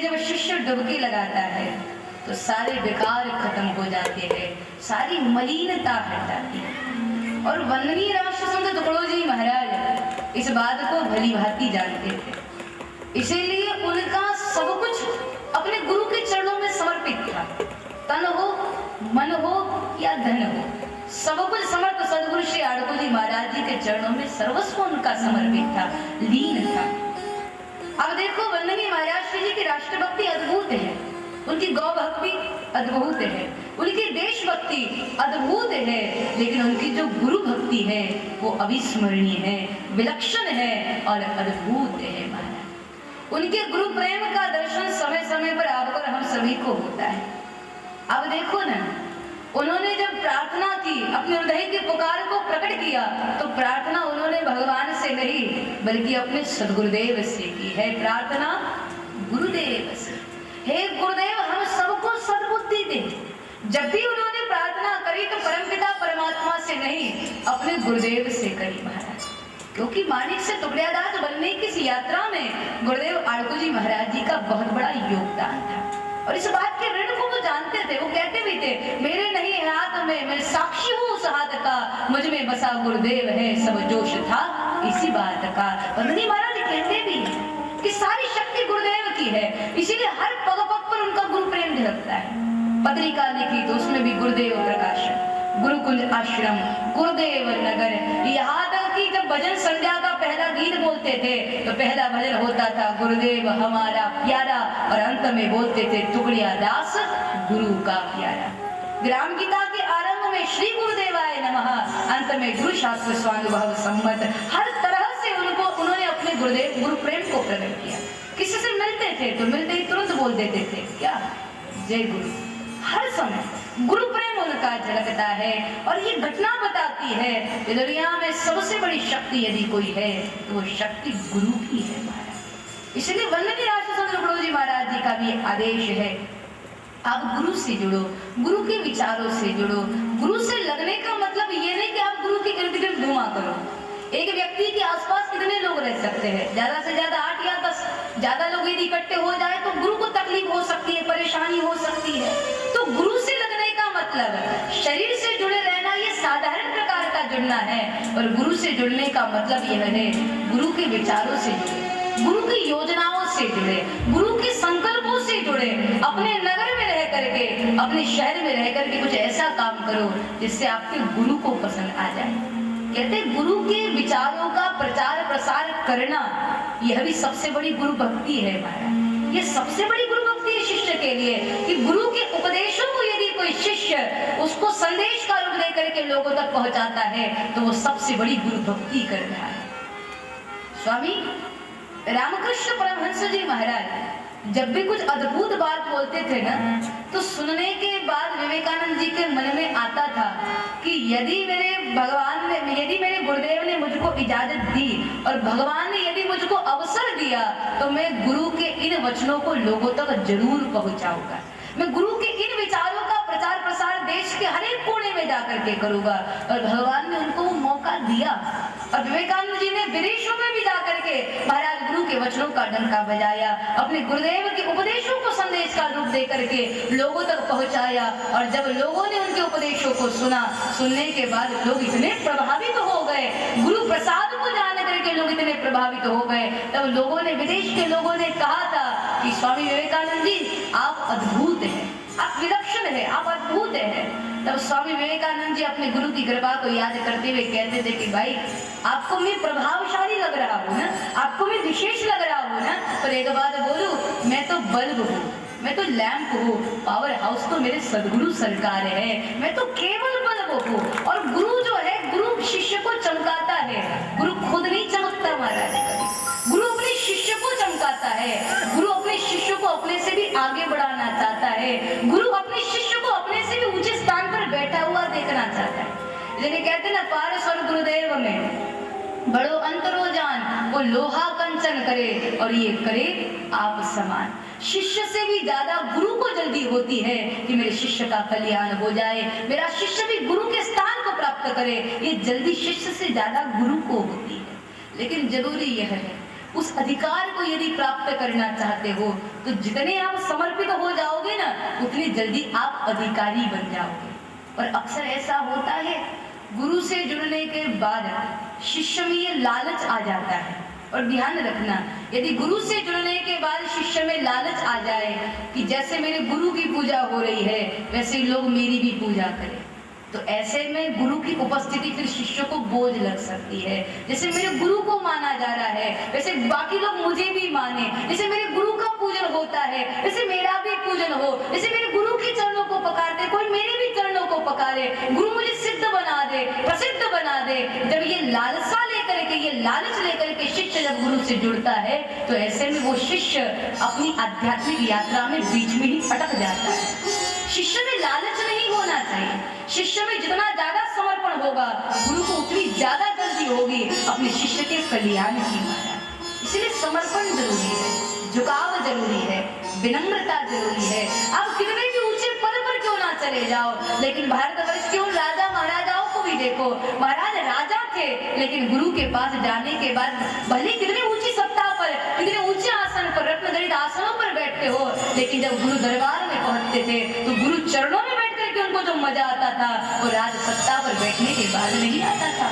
जब शिष्य डुबकी लगाता है तो सारे विकार खत्म हो जाते हैं, सारी मलिनता हट जाती है। और वंदनीय राष्ट्र संत तुकडोजी महाराज इस बात को भली भांति जानते थे, इसीलिए उनका सब कुछ अपने गुरु के चरणों में समर्पित था। तन हो, मन हो या धन हो, सब कुछ समर्थ सदगुरु श्री आड़कोजी महाराज जी के चरणों में सर्वस्व उनका समर्पित था, लीन था। अब देखो वंदनीय महाराज श्री जी की राष्ट्रभक्ति अद्भुत है, उनकी गौ भक्ति अद्भुत है, उनकी देशभक्ति अद्भुत है, लेकिन उनकी जो गुरु भक्ति है वो अविस्मरणीय है, विलक्षण है और अद्भुत है महाराज। उनके गुरु प्रेम का दर्शन समय समय पर आपको हम सभी को होता है। अब देखो ना, उन्होंने जब प्रार्थना की, अपने हृदय की पुकार को प्रकट किया, तो प्रार्थना उन्होंने भगवान से नहीं बल्कि अपने सदगुरुदेव से की है। प्रार्थना गुरुदेव से, हे गुरुदेव हम सबको सद्बुद्धि दे। जब भी उन्होंने प्रार्थना करी तो परमपिता परमात्मा से नहीं अपने गुरुदेव से करी महाराज, क्योंकि माणिक से टुकड़ियादास बनने की इस यात्रा में गुरुदेव आड़कोजी महाराज जी का बहुत बड़ा योगदान था। और इस बात के ऋण को वो जानते थे, वो कहते भी थे, मेरे नहीं है हाथ में, मैं साक्षी हूँ उस हाथ का, मुझ में बसा गुरुदेव है, सब जोश था इसी बात का। वंदनीय महाराज कहते भी हैं कि सारी शक्ति गुरुदेव की है, इसीलिए हर पग पग पर उनका गुरु प्रेम झलकता है। पत्रिका लिखी तो उसमें भी गुरुदेव प्रकाशन, गुरुकुंज आश्रम, गुरुदेव नगर, यहाँ तक कि जब भजन संध्या का पहला गीत बोलते थे तो पहला भजन होता था गुरुदेव हमारा प्यारा, और अंत में बोलते थे टुकड़िया दास गुरु का प्यारा। ग्राम गीता के आरंभ में श्री गुरुदेवाय नमः, अंत में गुरु शास्त्र स्वानुभव सम्मत। हर तरह से उन्होंने अपने गुरुदेव गुरु प्रेम को प्रकट किया। किसी से मिलते थे तो मिलते ही तुरंत बोल देते थे क्या, जय गुरु। हर समय गुरु प्रेम उनका झलकता है। और ये घटना बताती है कि दुनिया में सबसे बड़ी शक्ति यदि कोई है तो वो शक्ति गुरु की है महाराज। इसलिए वंदनीय राष्ट्र संत तुकडोजी महाराज जी का भी आदेश है, आप गुरु से जुड़ो, गुरु के विचारों से जुड़ो। गुरु से लगने का मतलब ये नहीं कि आप गुरु के इर्द गिर्द घुमा करो। एक व्यक्ति के आसपास कितने लोग रह सकते हैं? ज्यादा से ज्यादा 8 या 10। ज्यादा लोग यदि इकट्ठे हो जाए तो गुरु को तकलीफ हो सकती है, परेशानी हो सकती है। तो गुरु से लगने का मतलब शरीर से जुड़े रहना, ये साधारण प्रकार का जुड़ना है। और गुरु से जुड़ने का मतलब यह है गुरु के विचारों से जुड़े, गुरु की योजनाओं से जुड़े, गुरु के संकल्पों से जुड़े। अपने नगर में रह करके, अपने शहर में रह करके कुछ ऐसा काम करो जिससे आपके गुरु को पसंद आ जाए। कहते गुरु के विचारों का प्रचार प्रसार करना यह भी सबसे बड़ी गुरु भक्ति है महाराज। ये सबसे बड़ी गुरु भक्ति है शिष्य के लिए कि गुरु के उपदेशों को यदि कोई शिष्य उसको संदेश का रूप दे करके लोगों तक पहुंचाता है तो वो सबसे बड़ी गुरु भक्ति कर रहा है। स्वामी रामकृष्ण परमहंस जी महाराज जब भी कुछ अद्भुत बात बोलते थे ना, तो सुनने के बाद विवेकानंद जी के मन में आता था कि यदि मेरे गुरुदेव ने मुझको इजाजत दी और भगवान ने यदि मुझको अवसर दिया तो मैं गुरु के इन वचनों को लोगों तक जरूर पहुंचाऊंगा। मैं गुरु के इन विचारों का प्रचार प्रसार देश के हर एक कोने में जाकर के करूंगा। और भगवान ने उनको मौका दिया और विवेकानंद जी ने विदेशों में भी जाकर के महाराज गुरु के वचनों का डंका बजाया, अपने गुरुदेव के उपदेशों को संदेश का रूप दे करके लोगों तक पहुंचाया। और जब लोगों ने उनके उपदेशों को सुना, सुनने के बाद लोग इतने प्रभावित हो गए, गुरु प्रसाद को जान करके लोग इतने प्रभावित हो गए, तब लोगों ने, विदेश के लोगों ने कहा था कि स्वामी विवेकानंद जी आप अद्भुत हैं, आप विलक्षण है, आप अद्भुत है। तब स्वामी विवेकानंद जी अपने गुरु की कृपा को याद करते हुए कहते थे कि भाई आपको मैं प्रभावशाली लग रहा हूँ ना, आपको मैं विशेष लग रहा हूँ ना, पर एक बात बोलूं, मैं तो बल्ब हूँ, मैं तो लैंप हूँ, पावर हाउस तो मेरे सदगुरु सरकार है, मैं तो केवल बल्ब हूँ। और गुरु जो है, गुरु शिष्य को चमकाता है, गुरु खुद नहीं चमकता महाराज कभी, गुरु अपने शिष्य को चमकाता है, गुरु अपने शिष्य को अपने से भी आगे बढ़ाना चाहता है, गुरु अपने शिष्य को अपने से भी ऊंचे स्थान पर बैठा हुआ देखना चाहता है। जिन्हें कहते ना पारस और गुरुदेव में बड़ो अंतरो जान, वो लोहा कंचन करे और ये करे आप समान। शिष्य से भी ज्यादा गुरु को जल्दी होती है कि मेरे शिष्य का कल्याण हो जाए, मेरा शिष्य भी गुरु के स्थान को प्राप्त करे, ये जल्दी शिष्य से ज्यादा गुरु को होती है। लेकिन जरूरी यह है उस अधिकार को यदि प्राप्त करना चाहते हो तो जितने आप समर्पित हो जाओगे ना, उतनी जल्दी आप अधिकारी बन जाओगे। और अक्सर ऐसा होता है, गुरु से जुड़ने के बाद शिष्य में ये लालच आ जाता है। और ध्यान रखना, यदि गुरु से जुड़ने के बाद शिष्य में लालच आ जाए कि जैसे मेरे गुरु की पूजा हो रही है वैसे लोग मेरी भी पूजा करें, तो ऐसे में गुरु की उपस्थिति फिर शिष्य को बोझ लग सकती है। जैसे मेरे गुरु को माना जा रहा है वैसे बाकी लोग मुझे भी माने, जैसे मेरे गुरु का पूजन होता है वैसे मेरा भी पूजन हो, जैसे मेरे गुरु के चरणों को पकारते कोई मेरे भी चरणों को पकारे, गुरु मुझे सिद्ध बना दे, प्रसिद्ध बना दे। जब ये लालसा लेकर के, ये लालच लेकर के शिष्य जब गुरु से जुड़ता है तो ऐसे में वो शिष्य अपनी आध्यात्मिक यात्रा में बीच में ही अटक जाता है। शिष्य में लालच नहीं होना चाहिए। शिष्य में जितना ज्यादा समर्पण होगा गुरु को उतनी ज्यादा जल्दी होगी अपने शिष्य के कल्याण की माया। इसलिए समर्पण जरूरी है, झुकाव जरूरी है, विनम्रता जरूरी है। आप कितने भी ऊंचे पद पर क्यों ना चले जाओ, लेकिन भारतवर्ष के उन राजा महाराजाओं को भी देखो, महाराज राजा थे लेकिन गुरु के पास जाने के बाद भले कितनी ऊंची सत्ता पर, कितने ऊंचे आसन पर, रत्नजड़ित आसनों पर बैठते हो, लेकिन जब गुरु दरबार में पहुंचते थे तो गुरु चरणों में बैठ करके उनको जो मजा आता था वो राज सत्ता पर बैठने के बाद नहीं आता था।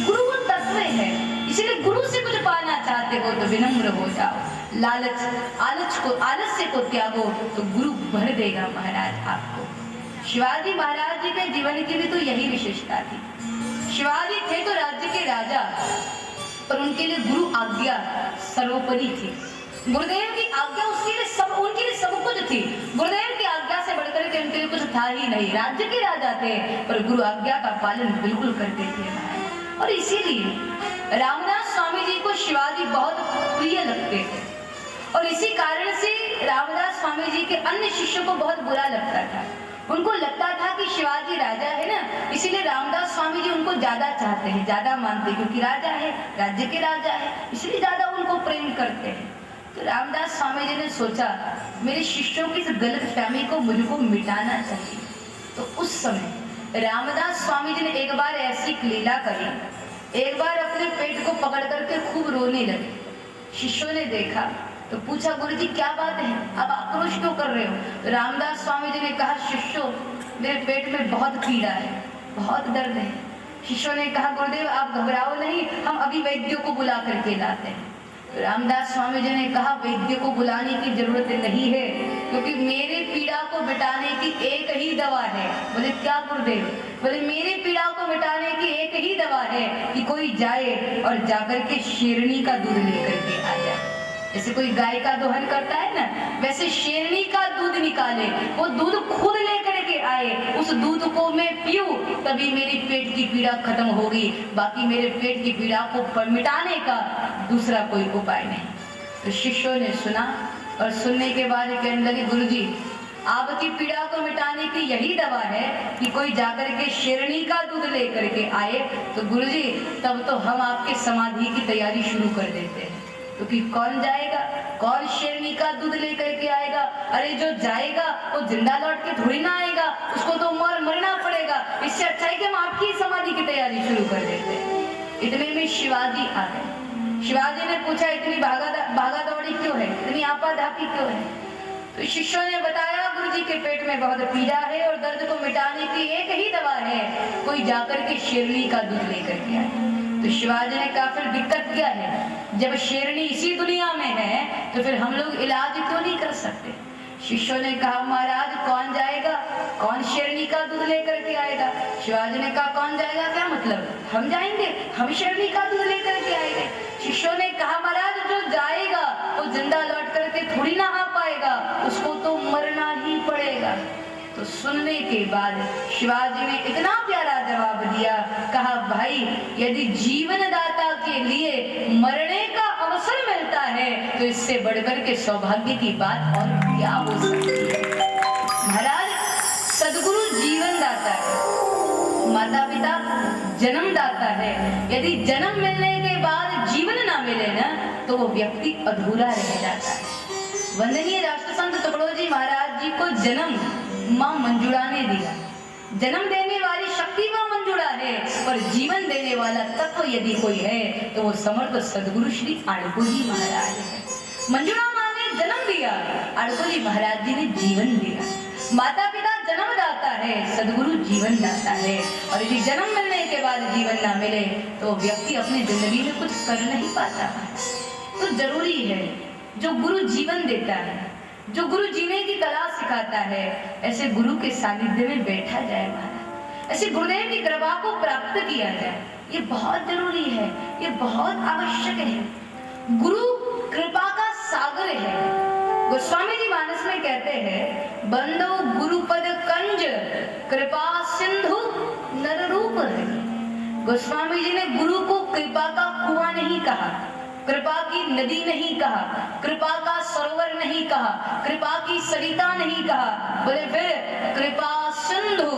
गुरु वो तत्व है, इसलिए गुरु से कुछ पाना चाहते हो तो विनम्र हो जाओ, आलस्य को त्यागो तो गुरु भर देगा महाराज आपको। शिवाजी महाराज जी के जीवन की भी तो यही विशेषता थी। शिवाजी थे तो राज्य के राजा, पर उनके लिए गुरु आज्ञा सर्वोपरि थी। गुरुदेव की आज्ञा उनके लिए सब कुछ थी। गुरुदेव की आज्ञा से बढ़कर के उनके लिए कुछ था ही नहीं। राज्य के राजा थे पर गुरु आज्ञा का पालन बिल्कुल करते थे। और इसीलिए रामदास स्वामी जी को शिवाजी बहुत प्रिय लगते थे और इसी कारण से रामदास स्वामी जी के अन्य शिष्यों को बहुत बुरा लगता था। उनको लगता था कि शिवाजी राजा है ना, इसीलिए रामदास स्वामी जी उनको ज्यादा चाहते हैं, ज्यादा मानते हैं, क्योंकि राजा है, राज्य के राजा है, इसलिए ज्यादा उनको प्रेम करते हैं। तो रामदास स्वामी जी ने सोचा मेरे शिष्यों की इस गलतफहमी को मुझको मिटाना चाहिए। तो उस समय रामदास स्वामी जी ने एक बार ऐसी लीला करी, एक बार अपने पेट को पकड़ करके खूब रोने लगे। शिष्यों ने देखा तो पूछा, गुरुजी क्या बात है, अब आक्रोश क्यों कर रहे हो? तो रामदास स्वामी जी ने कहा, शिष्यों मेरे पेट में बहुत पीड़ा है, बहुत दर्द है। शिष्यों ने कहा, गुरुदेव आप घबराओ नहीं, हम अभी वैद्यों को बुला करके लाते हैं। तो रामदास स्वामी जी ने कहा, वैद्य को बुलाने की जरूरत नहीं है, क्योंकि मेरे पीड़ा को मिटाने की एक ही दवा है। बोले क्या गुरुदेव? बोले मेरे पीड़ा को मिटाने की एक ही दवा है कि कोई जाए और जाकर के शेरनी का दूध लेकर के आ जाए। जैसे कोई गाय का दोहन करता है ना, वैसे शेरनी का दूध निकाले, वो दूध खुद लेकर के आए, उस दूध को मैं पीऊं तभी मेरी पेट की पीड़ा खत्म होगी, बाकी मेरे पेट की पीड़ा को मिटाने का दूसरा कोई उपाय नहीं। तो शिष्यों ने सुना और सुनने के बाद कहने लगे, गुरुजी आपकी पीड़ा को मिटाने की यही दवा है कि कोई जाकर के शेरनी का दूध लेकर के आए। तो गुरुजी तब तो हम आपके समाधि की तैयारी शुरू कर देते हैं, क्योंकि कौन जाएगा, कौन शेरनी का दूध लेकर के आएगा? अरे जो जाएगा वो जिंदा लौट के थोड़ी ना आएगा, उसको तो मरना पड़ेगा। इससे अच्छा है कि हम आपकी समाधि की तैयारी शुरू कर देते हैं। इतने में शिवाजी आ गए। शिवाजी ने पूछा, इतनी भागा दौड़ी क्यों है, इतनी आपाधापी क्यों है? तो शिष्यों ने बताया, गुरुजी के पेट में बहुत पीड़ा है और दर्द को मिटाने की एक ही दवा है, कोई जाकर के शेरनी का दूध लेकर के आए। तो शिवाजी ने कहा, फिर दिक्कत क्या है? जब शेरनी इसी दुनिया में है तो फिर हम लोग इलाज क्यों नहीं कर सकते? शिष्यों ने कहा, महाराज कौन जाएगा, कौन शेरनी का दूध लेकर के आएगा? शिवाजी ने कहा, कौन जाएगा क्या मतलब? हम जाएंगे, हम शेरनी का दूध लेकर के आएंगे। शिष्यों ने कहा, महाराज जो जाएगा वो जिंदा लौट करके थोड़ी ना आ पाएगा, उसको तो मरना ही पड़ेगा। तो सुनने के बाद शिवाजी ने इतना प्यारा जवाब दिया, कहा, भाई यदि जीवनदाता के लिए मरने का अवसर मिलता है तो इससे बढ़कर के सौभाग्य की बात और क्या हो सकती है? महाराज सदगुरु जीवन दाता है, माता पिता जन्म दाता है। यदि जन्म मिलने के बाद जीवन ना मिले ना तो वो व्यक्ति अधूरा रह जाता है। वंदनीय राष्ट्रसंत तुकडोजी महाराज जी को जन्म मां मंजुळा ने दिया, जन्म देने वाली शक्ति मां मंजुळा जुड़ा है, पर जीवन देने वाला तत्व यदि कोई है तो वो समर्थ सदगुरु श्री अड़कोजी महाराज है। मंजुळा माँ ने जन्म दिया, अड़कोजी महाराज जी ने जीवन दिया। माता पिता जन्मदाता है, सदगुरु जीवन दाता है। और यदि जन्म मिलने के बाद जीवन ना मिले तो व्यक्ति अपनी जिंदगी में कुछ कर नहीं पाता। तो जरूरी है जो गुरु जीवन देता है, जो गुरु जीने की कला सिखाता है, ऐसे गुरु के सानिध्य में बैठा जाए महाराज, ऐसे गुरुदेव की कृपा को प्राप्त किया जाए। ये बहुत जरूरी है, ये बहुत आवश्यक है। गुरु कृपा का सागर है। गोस्वामी जी मानस में कहते हैं, बंदो गुरुपद कंज कृपा सिंधु नर रूप है। गोस्वामी जी ने गुरु को कृपा का कुआं नहीं कहा, कृपा की नदी नहीं कहा, कृपा का सरोवर नहीं कहा, कृपा की सरिता नहीं कहा, बोले फिर कृपा सिंधु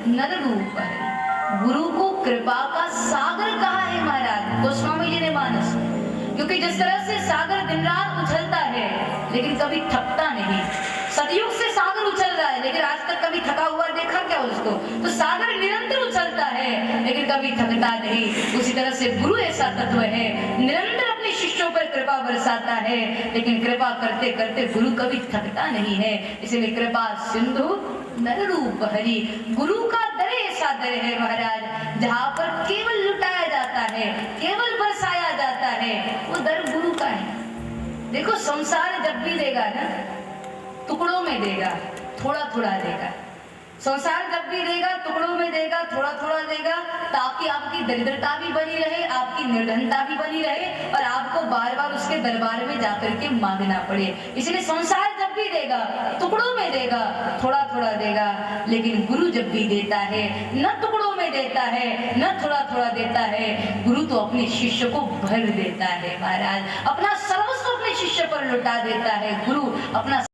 नर रूप है। गुरु को कृपा का सागर कहा है महाराज गोस्वामी जी ने मानस। क्योंकि जिस तरह से सागर दिन रात उछलता है लेकिन कभी थकता नहीं, सदियों से सागर उछल रहा है लेकिन आज तक कभी थका हुआ देखा क्या उसको? तो सागर निरंतर उछलता है लेकिन कभी थकता नहीं। उसी तरह से गुरु ऐसा तत्व है, निरंतर अपने शिष्यों पर कृपा बरसाता है लेकिन कृपा करते करते गुरु कभी थकता नहीं है। इसलिए कृपा सिंधु नर रूप हरि। गुरु का दर ऐसा दर है महाराज, जहाँ पर केवल लुटाया जाता है, केवल बरसाया जाता है, वो दर गुरु का है। देखो संसार जब भी देगा ना, टुकड़ों में देगा, थोड़ा थोड़ा देगा। संसार जब भी देगा टुकड़ों में देगा, थोड़ा थोड़ा देगा, ताकि आपकी दरिद्रता भी बनी रहे, आपकी निर्धनता भी बनी रहे और आपको बार बार उसके दरबार में जाकर के मांगना पड़े। इसलिए संसार जब भी देगा टुकड़ों में देगा, थोड़ा थोड़ा देगा। लेकिन गुरु जब भी देता है न टुकड़ों में देता है न थोड़ा थोड़ा देता है, गुरु तो अपने शिष्य को भर देता है महाराज, अपना सर्वस्व अपने शिष्य पर लुटा देता है। गुरु अपना